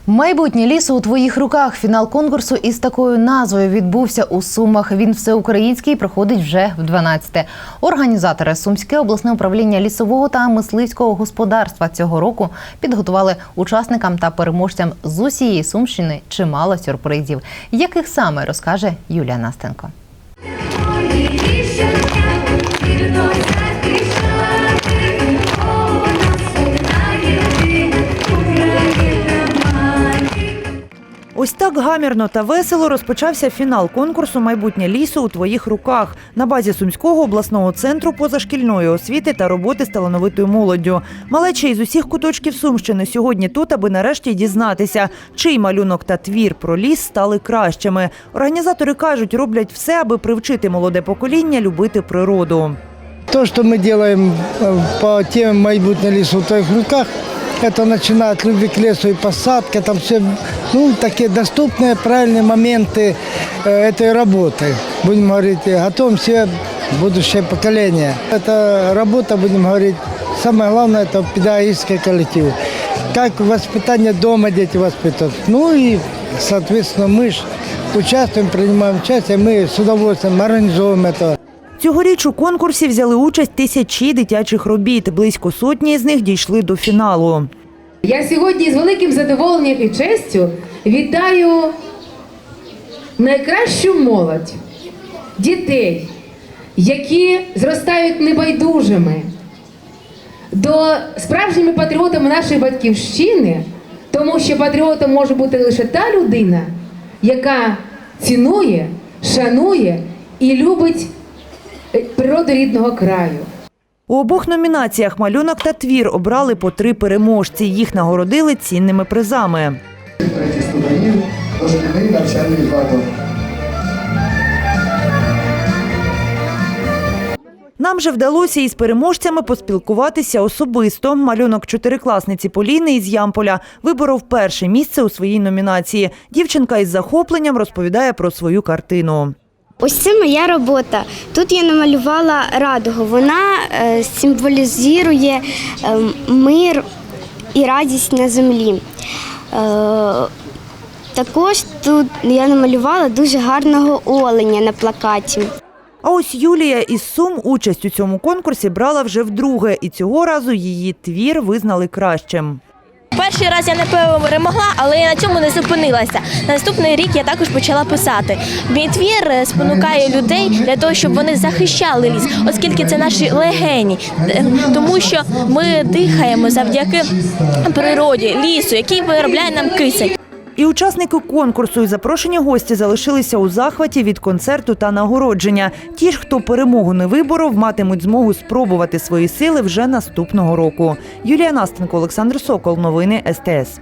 Майбутнє лісу у твоїх руках. Фінал конкурсу із такою назвою відбувся у Сумах. Він всеукраїнський і проходить вже в 12-те. Організатори Сумське обласне управління лісового та мисливського господарства цього року підготували учасникам та переможцям з усієї Сумщини чимало сюрпризів. Яких саме, розкаже Юлія Настенко. Ось так гамірно та весело розпочався фінал конкурсу «Майбутнє лісу у твоїх руках» на базі Сумського обласного центру позашкільної освіти та роботи з талановитою молоддю. Малеча із усіх куточків Сумщини сьогодні тут, аби нарешті дізнатися, чий малюнок та твір про ліс стали кращими. Організатори кажуть, роблять все, аби привчити молоде покоління любити природу. То, что мы делаем по теме «Майбутнє лісу у твоїх руках», это начиная от любви к лесу и посадки, там все, такие доступные, правильные моменты этой работы. Будем говорить, готовим все будущее поколение. Эта работа, будем говорить, самое главное, это педагогический коллектив. Как воспитание дома дети воспитывают. И, соответственно, мы же участвуем, принимаем участие, мы с удовольствием организуем это. Цьогоріч у конкурсі взяли участь тисячі дитячих робіт. Близько сотні з них дійшли до фіналу. Я сьогодні з великим задоволенням і честю вітаю найкращу молодь, дітей, які зростають небайдужими до справжніми патріотами нашої батьківщини, тому що патріотом може бути лише та людина, яка цінує, шанує і любить природу рідного краю. У обох номінаціях «Малюнок» та «Твір» обрали по 3 переможці. Їх нагородили цінними призами. Нам же вдалося із переможцями поспілкуватися особисто. Малюнок чотирикласниці Поліни із Ямполя виборов перше місце у своїй номінації. Дівчинка із захопленням розповідає про свою картину. Ось це моя робота. Тут я намалювала радугу. Вона символізує мир і радість на землі. Також тут я намалювала дуже гарного оленя на плакаті. А ось Юлія із Сум участь у цьому конкурсі брала вже вдруге. І цього разу її твір визнали кращим. Перший раз я не перемогла, але я на цьому не зупинилася. Наступний рік я також почала писати. Мій твір спонукає людей для того, щоб вони захищали ліс, оскільки це наші легені. Тому що ми дихаємо завдяки природі, лісу, який виробляє нам кисень. І учасники конкурсу і запрошені гості залишилися у захваті від концерту та нагородження. Ті ж, хто перемогу не виборов, матимуть змогу спробувати свої сили вже наступного року. Юлія Настенко, Олександр Сокол. Новини СТС.